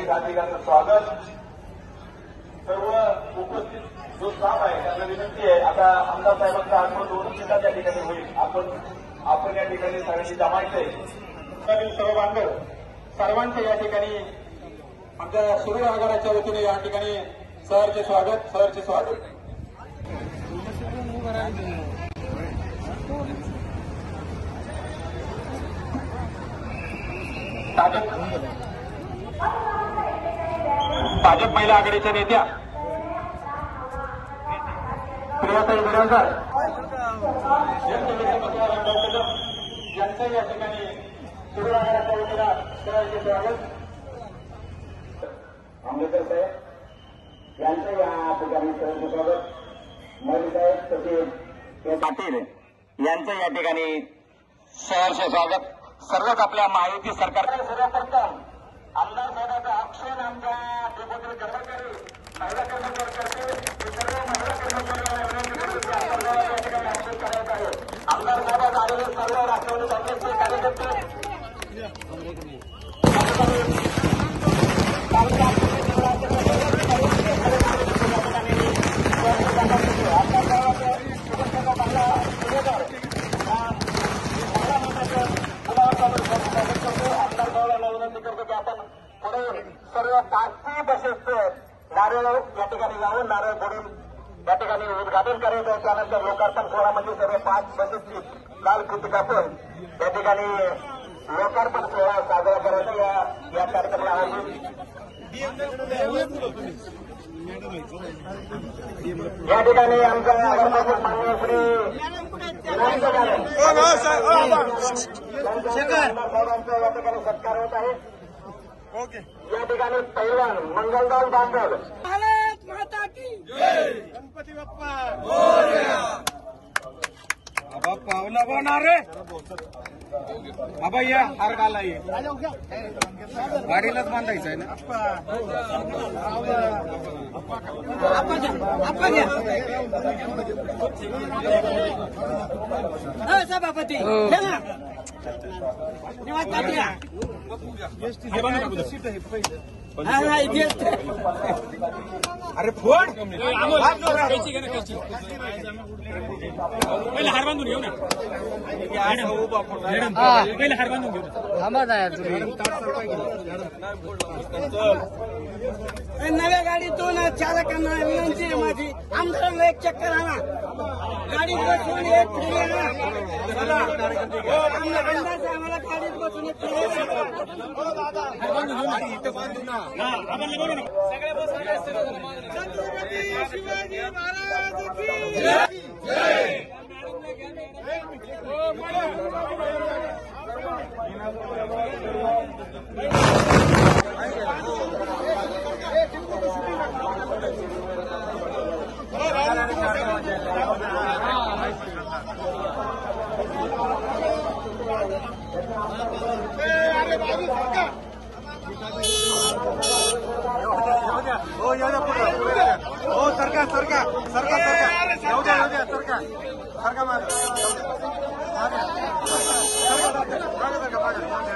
हार्दिक हार्दिक स्वागत। सर्व उपस्थित जो स्टाफ आहे त्यांना विनंती आहे, आता आमदार साहेबांचा आगमन 2 मिनिटात त्या ठिकाणी होईल। आपण या ठिकाणी सगळ्यांनी जमायचंय। सर्व बांधव सर्वांचे या ठिकाणी आमच्या सूर्य आघाडीच्या वतीने या ठिकाणी सहर्ष स्वागत, सहर्ष स्वागत। भाजप महिला आघाडीच्या नेत्या प्रियाताई बिराजदार यांचं या ठिकाणी सूर्य आघाडीच्या वतीनं सहर्ष स्वागत। आंबेडकर साहेब यांचं या ठिकाणी सहर्ष स्वागत। मोदी साहेब सचिव पाटील यांचं या ठिकाणी सहर्ष स्वागत। सर्वच आपल्या महायुती सरकार सर्वप्रथम आमदार साहेबांचा अक्षर आमच्या डेप्युटी कर्मचारी महिला कर्मचारी सर्व महिला कर्मचाऱ्यांना विनंती करतो की आमदार या ठिकाणी अक्षर करायचं आहे। आमदार साहेबांना आलेले सर्व राष्ट्रवादी काँग्रेसचे कार्यकर्ते सर्व 5 बसेसचं नारळ या ठिकाणी लावून नारळ फोडून या ठिकाणी उद्घाटन करायचं आहे। त्यानंतर लोकार्पण सोहळ्यामध्ये सर्व 5 बसेसची लाल फिती कापून या ठिकाणी लोकार्पण सोहळा साजरा करायचा या कार्यक्रमाला आयोजित या ठिकाणी आमच्या माननीय श्री साहेबांचा या ठिकाणी सत्कार होत आहे। या ठिकाणी पैलवान मंगलदास बांधव भारत माता की जय, गणपती बाप्पा मोरया। बाप्पा बोलणार रे बाबा, या हार घाला, ये गाडीलाच बांधायचं आहे ना। सभापती अरे फोड पहिले हार बांधून घेऊ ना, पहिले हार बांधून घेऊ नव्या गाडीतून चालकांना विनंती आहे माझी, आमदारांना एक चक्कर आणा, गाडीत बसून एक फिरी आणा। आमदार साहेबांना गाडीत बसून एक फिरी इथं बांधू ना, छत्रपती शिवाजी महाराज की जय। हो सरकार सरकार सरकार सरकार येऊ द्या सरकार सरकार मागे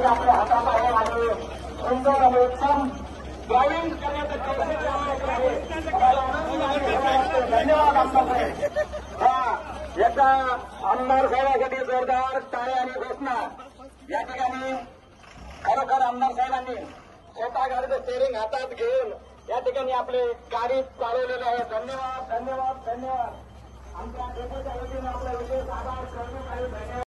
आपल्या हातात आहे आणि सुंदर आणि उत्तम ड्रायव्हिंग करण्याचं कौशल्य आहे। धन्यवाद आमदार साहेब। याचा आमदार साहेबांसाठी जोरदार टाळ्या आणि घोषणा। या ठिकाणी खरोखर आमदार साहेबांनी स्वतः गाडीचं स्टेअरिंग हातात घेऊन या ठिकाणी आपले गाडी चालवलेले आहे। धन्यवाद धन्यवाद धन्यवाद। आमच्या डेपोच्या वतीने आपला विशेष आभार करतो। धन्यवाद।